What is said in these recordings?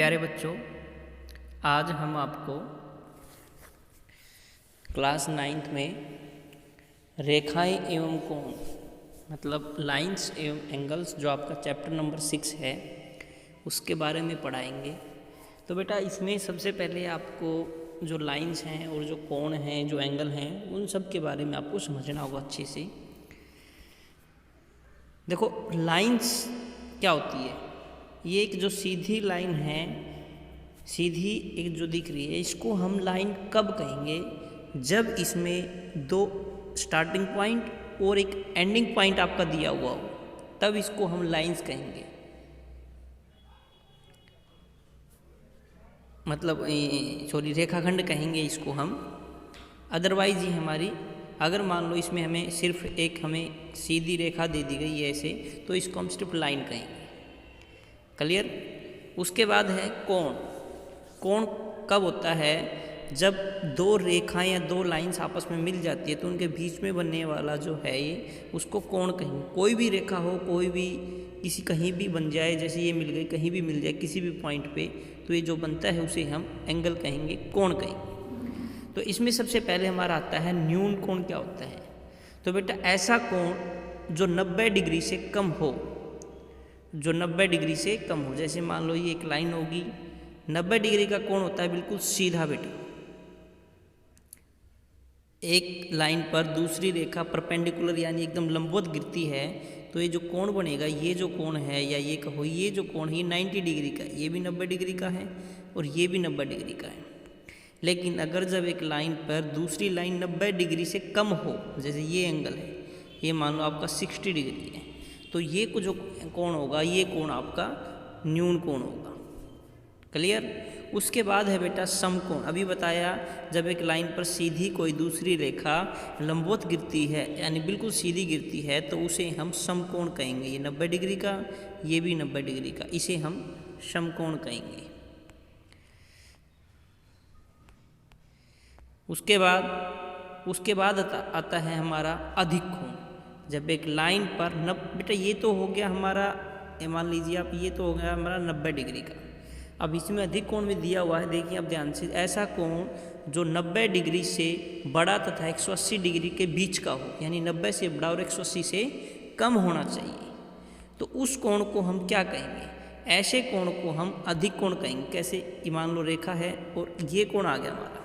प्यारे बच्चों, आज हम आपको क्लास 9th में रेखाएं एवं कोण मतलब लाइंस एवं एंगल्स जो आपका चैप्टर नंबर 6 है उसके बारे में पढ़ाएंगे। तो बेटा इसमें सबसे पहले आपको जो लाइंस हैं और जो कोण हैं, जो एंगल हैं, उन सब के बारे में आपको समझना होगा अच्छे से। देखो लाइंस क्या होती है, ये एक जो सीधी लाइन है, सीधी एक जो दिख रही है, इसको हम लाइन कब कहेंगे? जब इसमें दो स्टार्टिंग पॉइंट और एक एंडिंग पॉइंट आपका दिया हुआ हो, तब इसको हम लाइंस कहेंगे। मतलब सॉरी रेखाखंड कहेंगे इसको हम। अदरवाइज ये हमारी, अगर मान लो इसमें हमें सिर्फ एक हमें सीधी रेखा दे दी गई है ऐसे, तो इसको हम सिर्फ लाइन कहेंगे। क्लियर? उसके बाद है कोण। कोण कब होता है? जब दो रेखाएं या दो लाइंस आपस में मिल जाती है तो उनके बीच में बनने वाला जो है ये, उसको कोण कहेंगे। कोई भी रेखा हो, कोई भी किसी कहीं भी बन जाए, जैसे ये मिल गई, कहीं भी मिल जाए किसी भी पॉइंट पे, तो ये जो बनता है उसे हम एंगल कहेंगे, कोण कहेंगे। तो इसमें सबसे पहले हमारा आता है न्यून कोण। क्या होता है? तो बेटा ऐसा कोण जो 90 डिग्री से कम हो, जो 90 डिग्री से कम हो। जैसे मान लो ये एक लाइन होगी, 90 डिग्री का कोण होता है बिल्कुल सीधा बेटा। एक लाइन पर दूसरी रेखा परपेंडिकुलर यानी एकदम लंबवत गिरती है, तो ये जो कोण बनेगा, ये जो कोण है, या ये कहो ये जो कोण है, ये 90 डिग्री का, ये भी 90 डिग्री का है और ये भी 90 डिग्री का है। लेकिन अगर जब एक लाइन पर दूसरी लाइन 90 डिग्री से कम हो, जैसे ये एंगल है, ये मान लो आपका 60 डिग्री है, तो ये जो कोण होगा, ये कोण आपका न्यून कोण होगा। क्लियर? उसके बाद है बेटा समकोण। अभी बताया, जब एक लाइन पर सीधी कोई दूसरी रेखा लंबवत गिरती है यानी बिल्कुल सीधी गिरती है, तो उसे हम समकोण कहेंगे। ये 90 डिग्री का, ये भी 90 डिग्री का, इसे हम समकोण कहेंगे। उसके बाद आता है हमारा अधिक कोण। जब एक लाइन पर बेटा ये तो हो गया हमारा, मान लीजिए आप, ये तो हो गया हमारा 90 डिग्री का। अब इसमें अधिक कोण भी दिया हुआ है, देखिए अब ध्यान से। ऐसा कोण जो 90 डिग्री से बड़ा तथा 180 डिग्री के बीच का हो, यानी 90 से बड़ा और 180 से कम होना चाहिए, तो उस कोण को हम क्या कहेंगे? ऐसे कोण को हम अधिक कोण कहेंगे। कैसे? मान लो रेखा है और ये कोण आ गया हमारा।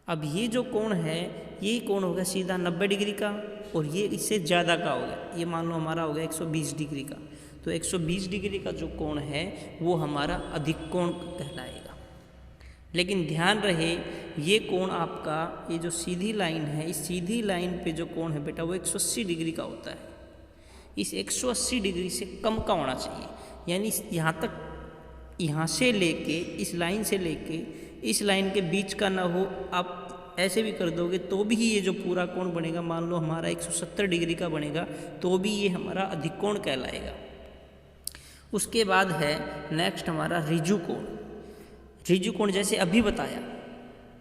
अब ये जो कोण है, ये कोण हो गया सीधा 90 डिग्री का, और ये इससे ज़्यादा का हो गया, ये मान लो हमारा हो गया 120 डिग्री का। तो 120 डिग्री का जो कोण है वो हमारा अधिक कोण कहलाएगा। लेकिन ध्यान रहे, ये कोण आपका, ये जो सीधी लाइन है, इस सीधी लाइन पे जो कोण है बेटा, वो 180 डिग्री का होता है। इस 180 डिग्री से कम का होना चाहिए, यानी यहाँ तक, यहाँ से लेके इस लाइन से लेके इस लाइन के बीच का ना हो। आप ऐसे भी कर दोगे तो भी ये जो पूरा कोण बनेगा, मान लो हमारा 170 डिग्री का बनेगा, तो भी ये हमारा अधिक कोण कहलाएगा। उसके बाद है नेक्स्ट हमारा ऋजु कोण। ऋजु कोण जैसे अभी बताया,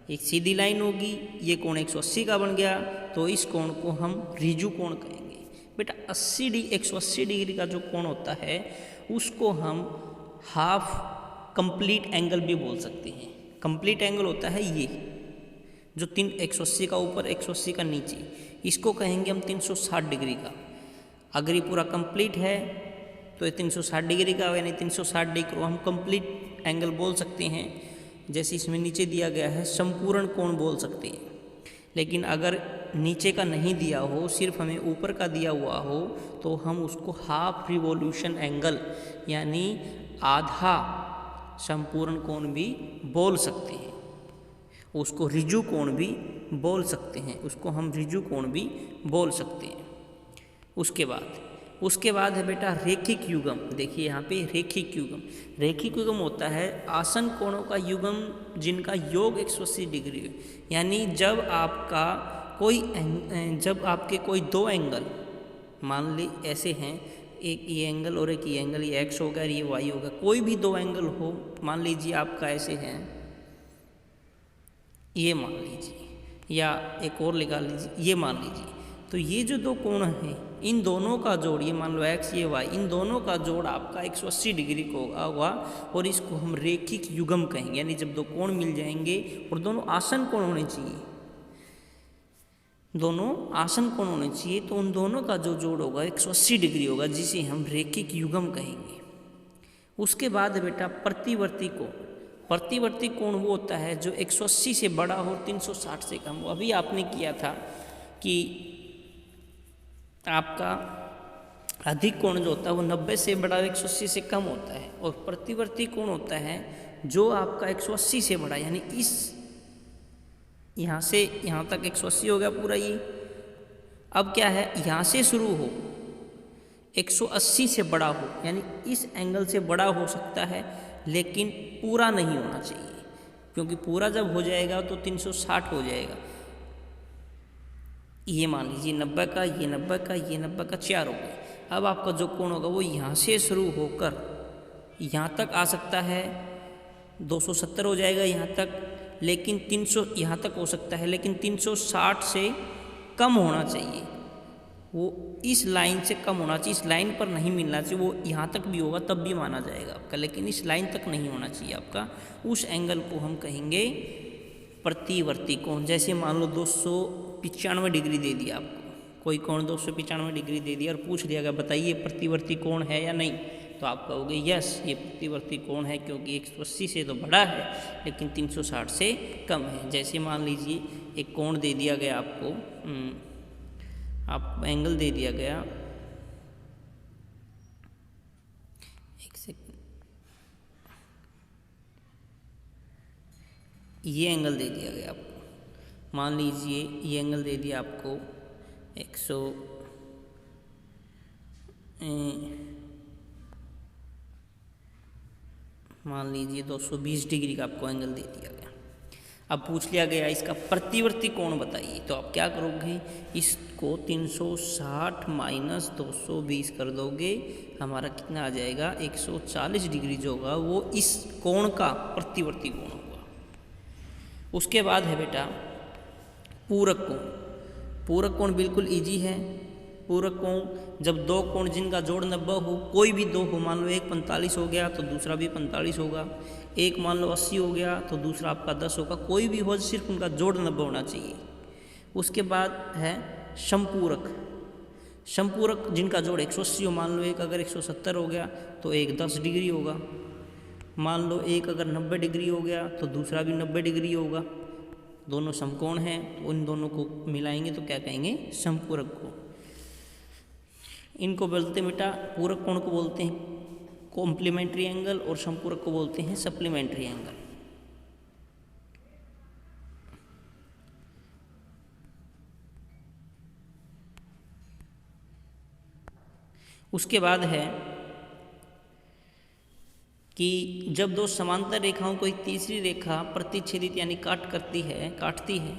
एक सीधी लाइन होगी, ये कोण 180 का बन गया, तो इस कोण को हम ऋजु कोण कहेंगे। बेटा 180 डिग्री का जो कोण होता है उसको हम हाफ कंप्लीट एंगल भी बोल सकते हैं। कंप्लीट एंगल होता है ये जो 180 का ऊपर 180 का नीचे, इसको कहेंगे हम 360 डिग्री का। अगर ये पूरा कंप्लीट है तो ये 360 डिग्री का, यानी 360 डिग्री को हम कंप्लीट एंगल बोल सकते हैं। जैसे इसमें नीचे दिया गया है संपूर्ण कोण बोल सकते हैं। लेकिन अगर नीचे का नहीं दिया हो, सिर्फ हमें ऊपर का दिया हुआ हो, तो हम उसको हाफ रिवॉल्यूशन एंगल यानी आधा संपूर्ण कोण भी बोल सकते हैं। उसको ऋजु कोण भी बोल सकते हैं, उसको हम ऋजु कोण भी बोल सकते हैं। उसके बाद है बेटा रेखिक युग्म। देखिए यहाँ पे रेखिक युग्म। रेखिक युग्म होता है आसन कोणों का युग्म जिनका योग 180 डिग्री है। यानी जब आपके कोई दो एंगल मान ली ऐसे हैं, एक ये एंगल और एक ये एंगल, ये एक्स होगा और ये वाई होगा, कोई भी दो एंगल हो, मान लीजिए आपका ऐसे हैं, ये मान लीजिए, या एक और लगा लीजिए, ये मान लीजिए, तो ये जो दो कोण हैं इन दोनों का जोड़, ये मान लो x ये y, इन दोनों का जोड़ आपका 180 डिग्री को होगा और इसको हम रेखिक युग्म कहेंगे। यानी जब दो कोण मिल जाएंगे और दोनों आसन कोण होने चाहिए, दोनों आसन कोण होने चाहिए, तो उन दोनों का जो जोड़ होगा 180 डिग्री होगा, जिसे हम रेखिक युग्म कहेंगे। उसके बाद बेटा प्रतिवर्ती कोण। प्रतिवर्ती कोण वो होता है जो 180 से बड़ा हो 360 से कम हो। अभी आपने किया था कि आपका अधिक कोण जो होता है वो 90 से बड़ा 180 से कम होता है, और प्रतिवर्ती कोण होता है जो आपका 180 से बड़ा, यानी इस यहाँ से यहाँ तक 180 हो गया पूरा ये। अब क्या है, यहाँ से शुरू हो 180 से बड़ा हो, यानी इस एंगल से बड़ा हो सकता है लेकिन पूरा नहीं होना चाहिए, क्योंकि पूरा जब हो जाएगा तो 360 हो जाएगा। ये मान लीजिए 90 का, ये 90 का, ये 90 का, 4 हो गया। अब आपका जो कोण होगा वो यहाँ से शुरू होकर यहाँ तक आ सकता है, 270 हो जाएगा यहाँ तक, लेकिन 300 यहाँ तक हो सकता है, लेकिन 360 से कम होना चाहिए। वो इस लाइन से कम होना चाहिए, इस लाइन पर नहीं मिलना चाहिए। वो यहाँ तक भी होगा तब भी माना जाएगा आपका, लेकिन इस लाइन तक नहीं होना चाहिए आपका। उस एंगल को हम कहेंगे प्रतिवर्ती कोण। जैसे मान लो 295 डिग्री दे दिया आपको, कोई कोण 295 डिग्री दे दिया और पूछ लिया गया बताइए प्रतिवर्ती कोण है या नहीं, तो आप कहोगे यस ये प्रतिवर्ती कोण है, क्योंकि 180 से तो बड़ा है लेकिन 360 से कम है। जैसे मान लीजिए एक कोण दे दिया गया आपको, आप एंगल दे दिया गया, एक सेकंड, ये एंगल दे दिया गया आपको, मान लीजिए ये एंगल दे दिया आपको 100 मान लीजिए 220 डिग्री का आपको एंगल दे दिया गया। अब पूछ लिया गया इसका प्रतिवर्ती कोण बताइए, तो आप क्या करोगे, इसको 360 माइनस 220 कर दोगे, हमारा कितना आ जाएगा 140 डिग्री जो होगा वो इस कोण का प्रतिवर्ती कोण होगा। उसके बाद है बेटा पूरक कोण। पूरक कोण बिल्कुल इजी है। पूरक कोण जब दो कोण जिनका जोड़ 90 हो, कोई भी दो हो, मान लो एक 45 हो गया तो दूसरा भी 45 होगा, एक मान लो 80 हो गया तो दूसरा आपका 10 होगा, कोई भी हो सिर्फ उनका जोड़ 90 होना चाहिए। उसके बाद है समपूरक। समपूरक जिनका जोड़ 180 हो, मान लो एक अगर 170 हो गया तो एक 10 डिग्री होगा, मान लो एक अगर 90 डिग्री हो गया तो दूसरा भी 90 डिग्री होगा, दोनों समकोण हैं तो उन दोनों को मिलाएंगे तो क्या कहेंगे, समपूरक को। इनको बोलते हैं बेटा, पूरक कोण को बोलते हैं कॉम्प्लीमेंट्री एंगल और समपूरक को बोलते हैं सप्लीमेंट्री एंगल। उसके बाद है कि जब दो समांतर रेखाओं को एक तीसरी रेखा प्रतिच्छेदित यानी काटती है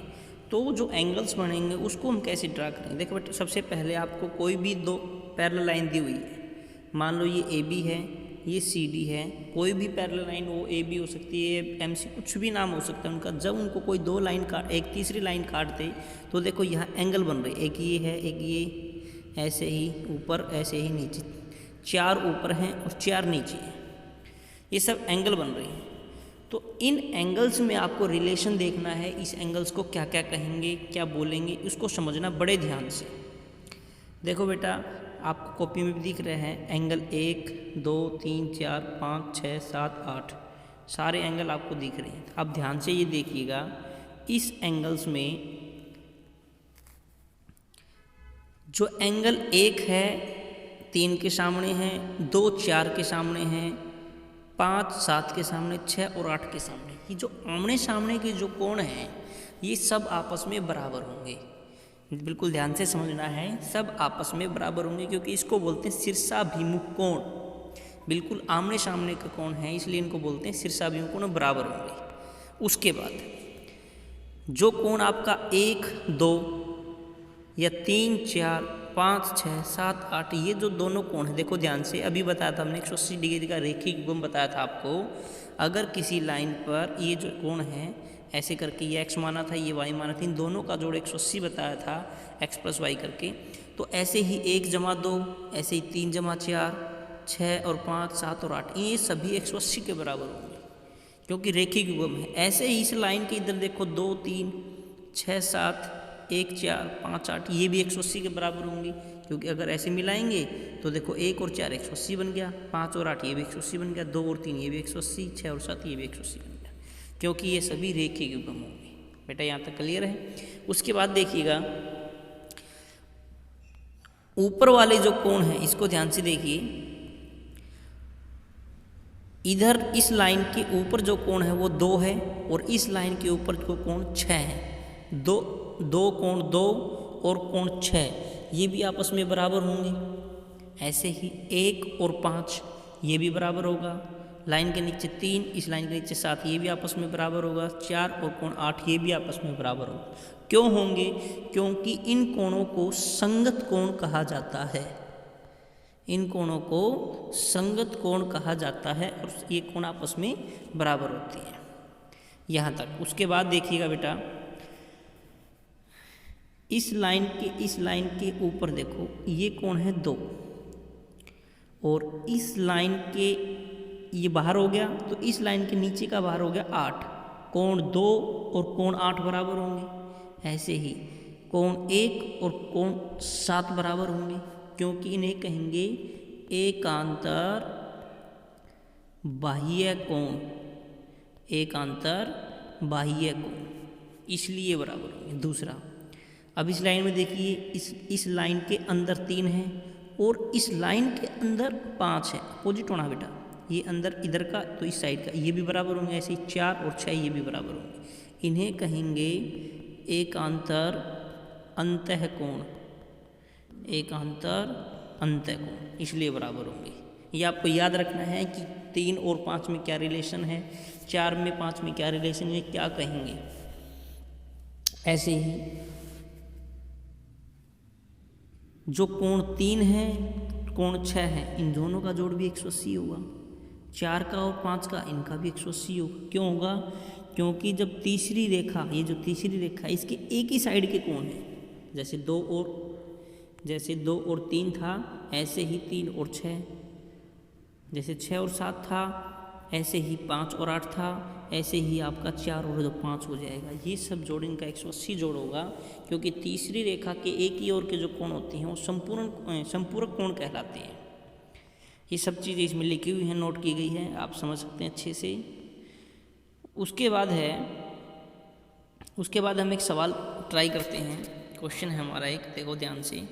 तो जो एंगल्स बनेंगे उसको हम कैसे ड्रा करेंगे। देखो बेटा, सबसे पहले आपको कोई भी दो पैरेलल लाइन दी हुई है, मान लो ये ए बी है, ये सी डी है, कोई भी पैरेलल लाइन वो ए बी हो सकती है, एम सी, कुछ भी नाम हो सकता है उनका। जब उनको कोई दो लाइन काट, एक तीसरी लाइन काट दे तो देखो यहाँ एंगल बन रही है, एक ये है, एक ये, ऐसे ही ऊपर ऐसे ही नीचे, 4 ऊपर हैं और 4 नीचे हैं, ये सब एंगल बन रही हैं। तो इन एंगल्स में आपको रिलेशन देखना है, इस एंगल्स को क्या क्या कहेंगे, क्या बोलेंगे, इसको समझना बड़े ध्यान से। देखो बेटा, आपको कॉपी में भी दिख रहे हैं एंगल 1 2 3 4 5 6 7 8, सारे एंगल आपको दिख रहे हैं। आप ध्यान से ये देखिएगा, इस एंगल्स में जो एंगल 1 है 3 के सामने है, 2 4 के सामने हैं, 5 7 के सामने, 6 और 8 के सामने, ये जो आमने सामने के जो कोण हैं ये सब आपस में बराबर होंगे। बिल्कुल ध्यान से समझना है, सब आपस में बराबर होंगे, क्योंकि इसको बोलते हैं शीर्षाभिमुख कोण। बिल्कुल आमने सामने का कोण है, इसलिए इनको बोलते हैं शीर्षाभिमुख कोण, बराबर होंगे। उसके बाद जो कोण आपका 1 2 या 3 4 5 6 7 8, ये जो दोनों कोण हैं, देखो ध्यान से, अभी बताया था हमने 180 डिग्री का रेखिक युग्म बताया था आपको। अगर किसी लाइन पर ये जो कोण है ऐसे करके ये x माना था, ये y माना था, इन दोनों का जोड़ 180 बताया था x प्लस वाई करके। तो ऐसे ही 1 जमा 2, ऐसे ही 3 जमा 4, 6 और 5, 7 और 8, ये सभी 180 के बराबर होंगे क्योंकि रेखिक युग्म है। ऐसे ही इस लाइन के इधर देखो 2, 3, 6, 7, 1, 4, 5, 8, ये भी 180 के बराबर होंगी क्योंकि अगर ऐसे मिलाएंगे तो देखो 1 और 4 180 बन गया, 5 और 8 ये भी 180 बन गया, 2 और 3 ये भी 180, 6 और 7 ये भी 180 बन गया क्योंकि ये सभी रेखिक युग्म होंगे। बेटा यहाँ तक क्लियर है। उसके बाद देखिएगा ऊपर वाले जो कोण है इसको ध्यान से देखिए, इधर इस लाइन के ऊपर जो कोण है वो 2 है और इस लाइन के ऊपर जो कोण 6 है। दो कोण 2 और कोण 6 ये भी आपस में बराबर होंगे। ऐसे ही 1 और 5 ये भी बराबर होगा। लाइन के नीचे 3, इस लाइन के नीचे 7 ये भी आपस में बराबर होगा। 4 और कोण 8 ये भी आपस में बराबर होगा। क्यों होंगे? क्योंकि इन कोणों को संगत कोण कहा जाता है। इन कोणों को संगत कोण कहा जाता है और ये कोण आपस में बराबर होते हैं। यहाँ तक। उसके बाद देखिएगा बेटा इस लाइन के ऊपर देखो ये कोण है 2 और इस लाइन के ये बाहर हो गया तो इस लाइन के नीचे का बाहर हो गया 8। कोण 2 और कोण 8 बराबर होंगे। ऐसे ही कोण 1 और कोण 7 बराबर होंगे क्योंकि इन्हें कहेंगे एकांतर बाह्य कोण। एकांतर बाह्य कोण इसलिए बराबर होंगे। दूसरा, अब इस लाइन में देखिए इस लाइन के अंदर 3 है और इस लाइन के अंदर 5 है। अपोजिट होना बेटा, ये अंदर इधर का तो इस साइड का ये भी बराबर होंगे। ऐसे ही 4 और 6 ये भी बराबर होंगे। इन्हें कहेंगे एकांतर अंतःकोण। एकांतर अंतःकोण इसलिए बराबर होंगे। ये आपको याद रखना है कि 3 और 5 में क्या रिलेशन है, 4 में 5 में क्या रिलेशन है, क्या कहेंगे। ऐसे ही जो कोण 3 है, कोण 6 है, इन दोनों का जोड़ भी 180 होगा। 4 का और 5 का इनका भी 180 होगा। क्यों होगा? क्योंकि जब तीसरी रेखा, ये जो तीसरी रेखा इसके एक ही साइड के कोण है। जैसे 2 और 3 था, ऐसे ही 3 और 6, जैसे 6 और 7 था, ऐसे ही 5 और 8 था, ऐसे ही आपका 4 और 5 हो जाएगा। ये सब जोड़ इनका 180 जोड़ होगा क्योंकि तीसरी रेखा के एक ही ओर के जो कोण होते हैं वो संपूरक कोण कहलाते हैं। ये सब चीज़ें इसमें लिखी हुई हैं, नोट की गई है, आप समझ सकते हैं अच्छे से। उसके बाद हम एक सवाल ट्राई करते हैं। क्वेश्चन है हमारा एक, देखो ध्यान से।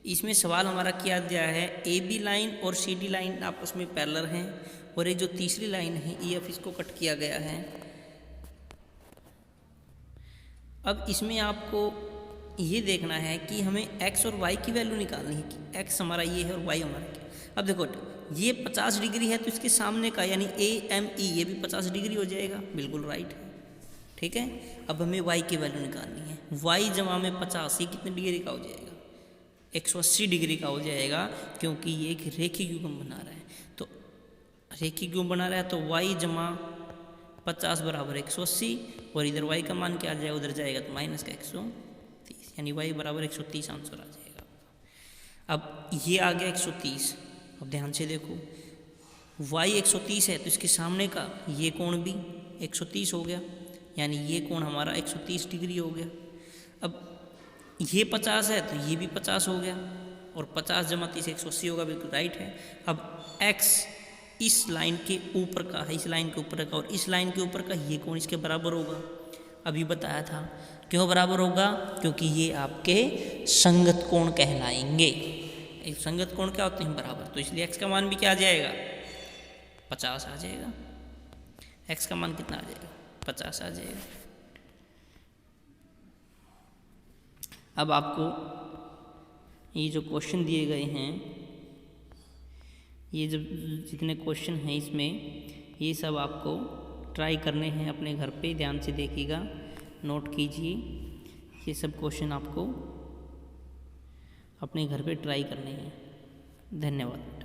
इसमें सवाल हमारा क्या दिया है, ए बी लाइन और सी डी लाइन आपस में पैरेलल हैं और ये जो तीसरी लाइन है ई एफ इसको कट किया गया है। अब इसमें आपको ये देखना है कि हमें x और y की वैल्यू निकालनी है कि x हमारा ये है और y हमारा क्या। अब देखो ये 50 डिग्री है तो इसके सामने का यानी AME ये भी 50 डिग्री हो जाएगा, बिल्कुल राइट है। ठीक है, अब हमें y की वैल्यू निकालनी है। y जमा में 50 ये कितने डिग्री का हो जाएगा? 180 डिग्री का हो जाएगा क्योंकि ये एक रेखिक युग्म बना रहा है। तो रेखिक युग्म बना रहा है तो y जमा 50 बराबर 180 और इधर y का मान क्या आ जाएगा, उधर जाएगा तो माइनस का 130 यानी y बराबर 130 आंसर आ जाएगा। अब ये आ गया 130। अब ध्यान से देखो y 130 है तो इसके सामने का ये कोण भी 130 हो गया यानी ये कोण हमारा 130 डिग्री हो गया। अब ये 50 है तो ये भी 50 हो गया और 50 जमा 30 180 होगा, बिल्कुल राइट है। अब x इस लाइन के ऊपर का है, इस लाइन के ऊपर का और इस लाइन के ऊपर का ये कोण इसके बराबर होगा। अभी बताया था क्यों बराबर होगा, क्योंकि ये आपके संगत कोण कहलाएंगे। संगत कोण क्या होते हैं? बराबर। तो इसलिए x का मान भी क्या आ जाएगा? 50 आ जाएगा। x का मान कितना आ जाएगा? 50 आ जाएगा। अब आपको ये जो क्वेश्चन दिए गए हैं, ये जब जितने क्वेश्चन हैं इसमें ये सब आपको ट्राई करने हैं अपने घर पे। ध्यान से देखिएगा, नोट कीजिए। ये सब क्वेश्चन आपको अपने घर पे ट्राई करने हैं। धन्यवाद।